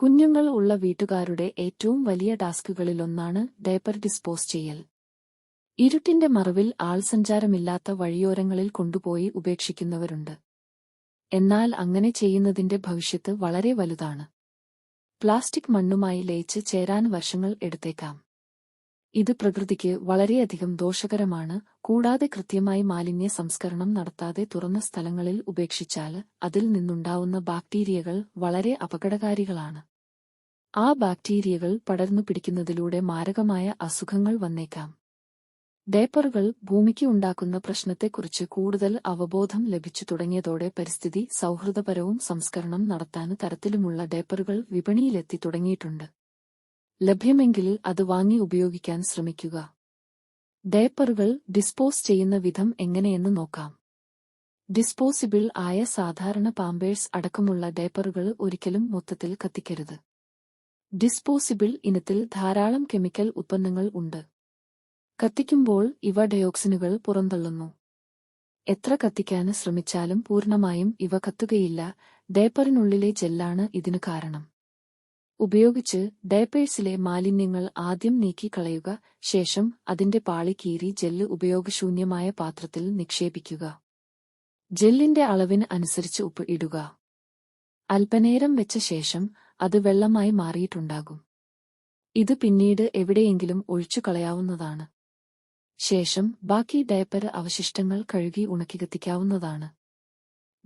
കുഞ്ഞുങ്ങൾ ഉള്ള വീട്ടുകാരുടെ ഏറ്റവും വലിയ ടാസ്കുകളിലൊന്നാണ് ഡയപ്പർ ഡിസ്പോസ് ചെയ്യൽ. ഇരുട്ടിന്റെ മറവിൽ ആൾസഞ്ചാരമില്ലാത്ത വഴിയോരങ്ങളിൽ കൊണ്ടുപോയി ഉപേക്ഷിക്കുന്നവരുണ്ട്. എന്നാൽ അങ്ങനെ ചെയ്യുന്നതിന്റെ ഭവിഷ്യത്ത് വളരെ വലുതാണ്. പ്ലാസ്റ്റിക് മണ്ണുമായി ലയിച്ച് ചേരാൻ വർഷങ്ങൾ എടുത്തേക്കാം. ഇത് പ്രകൃതിക്ക് വളരെയധികം ദോഷകരമാണ്. കൂടാതെ കൃത്യമായി മാലിന്യ സംസ്കരണം നടത്താതെ തുറന്ന സ്ഥലങ്ങളിൽ ഉപേക്ഷിച്ചാൽ അതിൽ നിന്നുണ്ടാവുന്ന ബാക്ടീരിയകൾ വളരെ അപകടകാരികളാണ്. ആ ബാക്ടീരിയകൾ പടർന്നു പിടിക്കുന്നതിലൂടെ മാരകമായ അസുഖങ്ങൾ വന്നേക്കാം. ഡയപ്പറുകൾ ഭൂമിക്ക് ഉണ്ടാക്കുന്ന പ്രശ്നത്തെക്കുറിച്ച് കൂടുതൽ അവബോധം ലഭിച്ചു തുടങ്ങിയതോടെ പരിസ്ഥിതി സൗഹൃദപരവും സംസ്കരണം നടത്താൻ തരത്തിലുമുള്ള ഡയപ്പറുകൾ വിപണിയിലെത്തി തുടങ്ങിയിട്ടുണ്ട്. ലഭ്യമെങ്കിൽ അത് വാങ്ങി ഉപയോഗിക്കാൻ ശ്രമിക്കുക. ഡയപ്പറുകൾ ഡിസ്പോസ് ചെയ്യുന്ന വിധം എങ്ങനെയെന്ന് നോക്കാം. ഡിസ്പോസിബിൾ ആയ സാധാരണ പാമ്പേഴ്സ് അടക്കമുള്ള ഡയപ്പറുകൾ ഒരിക്കലും മൊത്തത്തിൽ കത്തിക്കരുത്. ഡിസ്പോസിബിൾ ഇനത്തിൽ ധാരാളം കെമിക്കൽ ഉത്പന്നങ്ങൾ ഉണ്ട്. കത്തിക്കുമ്പോൾ ഇവ ഡയോക്സിനുകൾ പുറന്തള്ളുന്നു. എത്ര കത്തിക്കാൻ ശ്രമിച്ചാലും പൂർണ്ണമായും ഇവ കത്തുകയില്ല. ഡയപ്പറിനുള്ളിലെ ജെല്ലാണ് ഇതിനു കാരണം. ഉപയോഗിച്ച് ഡയപ്പേഴ്സിലെ മാലിന്യങ്ങൾ ആദ്യം നീക്കിക്കളയുക. ശേഷം അതിന്റെ പാളി കീറി ജെല്ല് ഉപയോഗശൂന്യമായ പാത്രത്തിൽ നിക്ഷേപിക്കുക. ജെല്ലിന്റെ അളവിന് അനുസരിച്ച് ഉപ്പ് ഇടുക. അല്പനേരം വെച്ച ശേഷം അത് വെള്ളമായി മാറിയിട്ടുണ്ടാകും. ഇത് പിന്നീട് എവിടെയെങ്കിലും ഒഴിച്ചു കളയാവുന്നതാണ്. ശേഷം ബാക്കി ഡയപ്പർ അവശിഷ്ടങ്ങൾ കഴുകി ഉണക്കി കത്തിക്കാവുന്നതാണ്.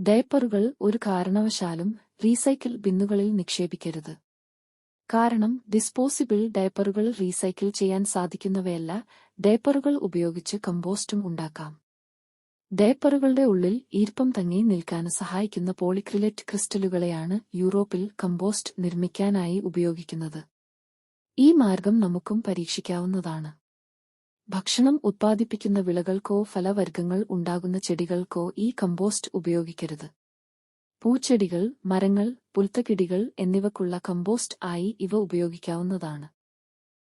ഡയപ്പറുകൾ ഒരു കാരണവശാലും റീസൈക്കിൾ ബിന്നുകളിൽ നിക്ഷേപിക്കരുത്. കാരണം ഡിസ്പോസിബിൾ ഡയപ്പറുകൾ റീസൈക്കിൾ ചെയ്യാൻ സാധിക്കുന്നവയല്ല. ഡയപ്പറുകൾ ഉപയോഗിച്ച് കമ്പോസ്റ്റും ഉണ്ടാക്കാം. ഡയപ്പറുകളുടെ ഉള്ളിൽ ഈർപ്പം തങ്ങി നിൽക്കാൻ സഹായിക്കുന്ന പോളിക്രിലേറ്റ് ക്രിസ്റ്റലുകളെയാണ് യൂറോപ്പിൽ കമ്പോസ്റ്റ് നിർമ്മിക്കാനായി ഉപയോഗിക്കുന്നത്. ഈ മാർഗം നമുക്കും പരീക്ഷിക്കാവുന്നതാണ്. ഭക്ഷണം ഉത്പാദിപ്പിക്കുന്ന വിളകൾക്കോ ഫലവർഗ്ഗങ്ങൾ ഉണ്ടാകുന്ന ചെടികൾക്കോ ഈ കമ്പോസ്റ്റ് ഉപയോഗിക്കരുത്. പൂച്ചെടികൾ, മരങ്ങൾ, പുൽത്തകിടികൾ എന്നിവക്കുള്ള കമ്പോസ്റ്റ് ആയി ഇവ ഉപയോഗിക്കാവുന്നതാണ്.